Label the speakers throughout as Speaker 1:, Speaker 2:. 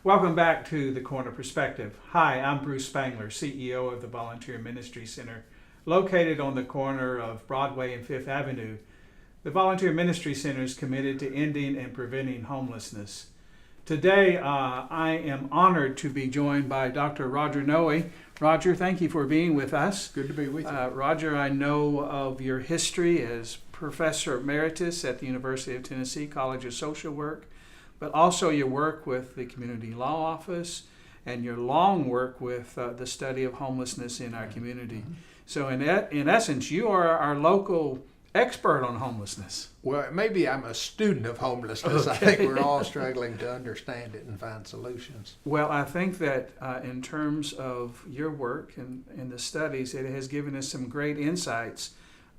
Speaker 1: Welcome back to The Corner Perspective. Hi, I'm Bruce Spangler, CEO of the Volunteer Ministry Center, located on the corner of Broadway and Fifth Avenue. The Volunteer Ministry Center is committed to ending and preventing homelessness. Today, I am honored to be joined by Dr. Roger Nooe. Roger, thank you for being with us.
Speaker 2: Good to be with you.
Speaker 1: Roger, I know of your history as Professor Emeritus at the University of Tennessee College of Social Work, but also your work with the Community Law Office and your long work with the study of homelessness in our community. So in essence, you are our local expert on homelessness.
Speaker 2: Well, maybe I'm a student of homelessness.
Speaker 1: Okay.
Speaker 2: I think we're all struggling to understand it and find solutions.
Speaker 1: Well, I think that in terms of your work and the studies, it has given us some great insights,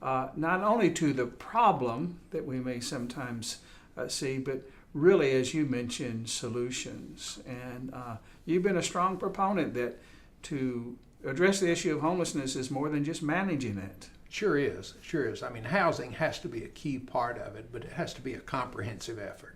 Speaker 1: not only to the problem that we may sometimes see, but really, as you mentioned, solutions. And you've been a strong proponent that to address the issue of homelessness is more than just managing it.
Speaker 2: Sure is. I mean, housing has to be a key part of it, but it has to be a comprehensive effort.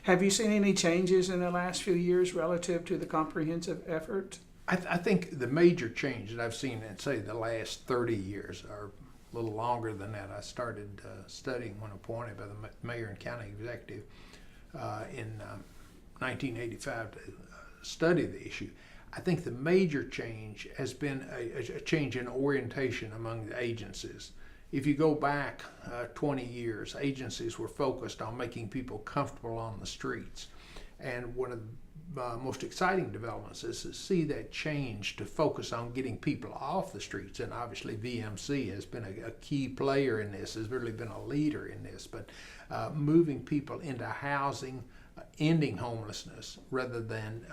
Speaker 1: Have you seen any changes in the last few years relative to the comprehensive effort?
Speaker 2: I think the major change that I've seen in, say, the last 30 years, or a little longer than that, I started studying when appointed by the mayor and county executive in 1985 to study the issue. I think the major change has been a change in orientation among the agencies. If you go back 20 years, agencies were focused on making people comfortable on the streets. And one of the most exciting developments is to see that change to focus on getting people off the streets. And obviously VMC has been a key player in this, has really been a leader in this, but moving people into housing, ending homelessness rather than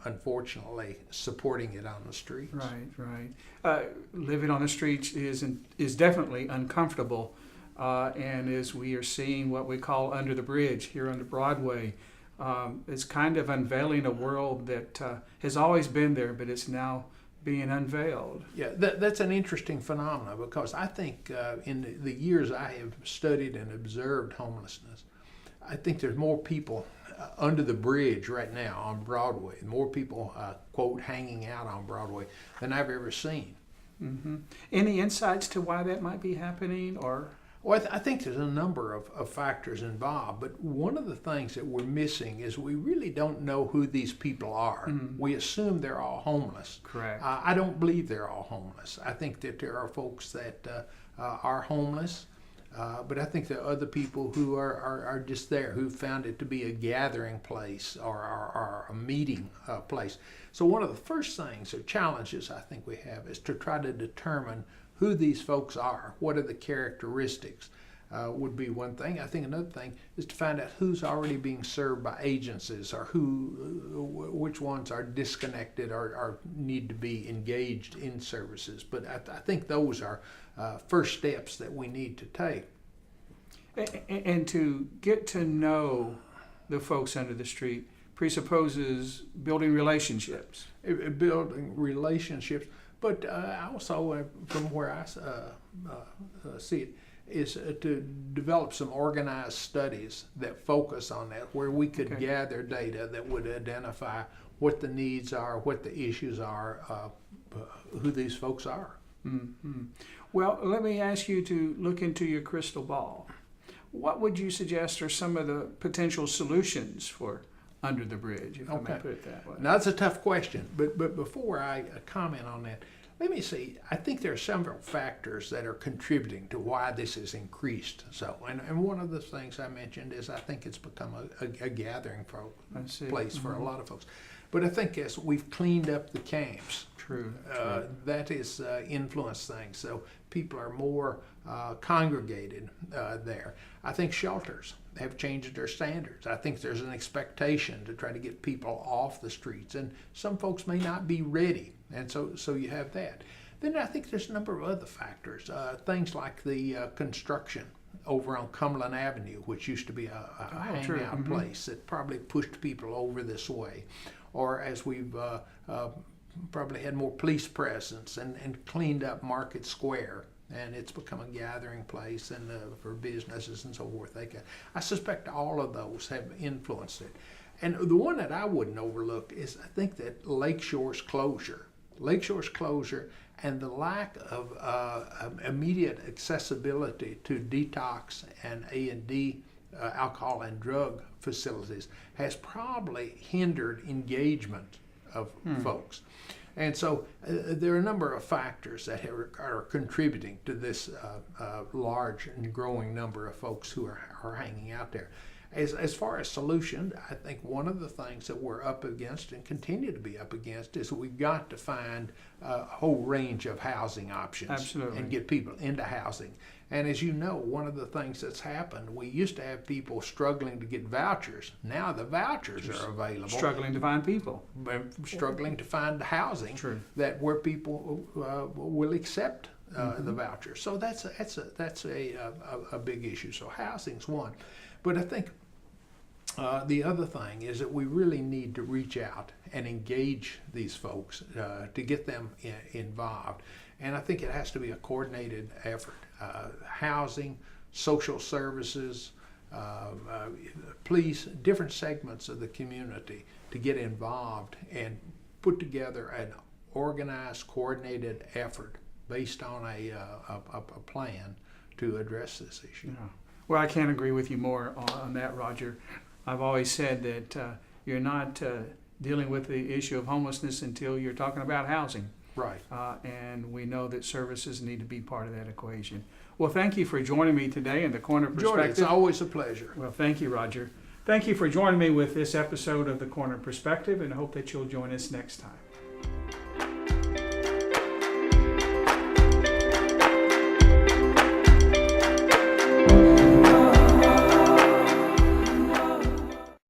Speaker 2: unfortunately supporting it on the streets.
Speaker 1: Right. Living on the streets is definitely uncomfortable, and as we are seeing what we call under the bridge here under Broadway, it's kind of unveiling a world that has always been there, but it's now being unveiled.
Speaker 2: Yeah, that's an interesting phenomenon, because I think in the years I have studied and observed homelessness, I think there's more people under the bridge right now on Broadway, more people, quote, hanging out on Broadway than I've ever seen.
Speaker 1: Any insights to why that might be happening, or?
Speaker 2: Well, I think there's a number of factors involved, but one of the things that we're missing is we really don't know who these people are. We assume they're all homeless.
Speaker 1: Correct.
Speaker 2: I don't believe they're all homeless. I think that there are folks that are homeless, but I think there are other people who are just there, who found it to be a gathering place or a meeting place. So one of the first things or challenges I think we have is to try to determine who these folks are. What are the characteristics would be one thing. I think another thing is to find out who's already being served by agencies, or which ones are disconnected or need to be engaged in services. But I think those are first steps that we need to take.
Speaker 1: And to get to know the folks under the street presupposes building relationships.
Speaker 2: Building relationships, but also from where I see it, is to develop some organized studies that focus on that, where we could gather data that would identify what the needs are, what the issues are, who these folks are.
Speaker 1: Well, let me ask you to look into your crystal ball. What would you suggest are some of the potential solutions for under the bridge, if I may put it that way?
Speaker 2: Now, that's a tough question, but before I comment on that, let me see. I think there are several factors that are contributing to why this has increased. So, and one of the things I mentioned is I think it's become a gathering place for a lot of folks. But I think as we've cleaned up the camps,
Speaker 1: True.
Speaker 2: that has influenced things. So people are more congregated there. I think shelters have changed their standards. I think there's an expectation to try to get people off the streets, and some folks may not be ready, and so you have that. Then I think there's a number of other factors, things like the construction over on Cumberland Avenue, which used to be a hangout place that probably pushed people over this way, or as we've probably had more police presence and cleaned up Market Square, and it's become a gathering place for businesses and so forth. I suspect all of those have influenced it. And the one that I wouldn't overlook is I think that Lakeshore's closure and the lack of immediate accessibility to detox and A&D alcohol and drug facilities has probably hindered engagement of folks. And so there are a number of factors that are contributing to this large and growing number of folks who are hanging out there. As far as solutions, I think one of the things that we're up against and continue to be up against is we've got to find a whole range of housing options.
Speaker 1: Absolutely.
Speaker 2: And get people into housing. And as you know, one of the things that's happened, we used to have people struggling to get vouchers. Now the vouchers are available.
Speaker 1: Struggling to find people.
Speaker 2: Struggling to find housing
Speaker 1: True.
Speaker 2: that where people will accept the voucher. So that's a big issue. So housing's one. But I think the other thing is that we really need to reach out and engage these folks to get them involved. And I think it has to be a coordinated effort. Housing, social services, police, different segments of the community to get involved and put together an organized, coordinated effort based on a plan to address this issue.
Speaker 1: Yeah. Well, I can't agree with you more on that, Roger. I've always said that you're not dealing with the issue of homelessness until you're talking about housing.
Speaker 2: Right.
Speaker 1: And we know that services need to be part of that equation. Well, thank you for joining me today in the Corner Perspective.
Speaker 2: Jordan, it's always a pleasure.
Speaker 1: Well, thank you, Roger. Thank you for joining me with this episode of the Corner Perspective, and I hope that you'll join us next time.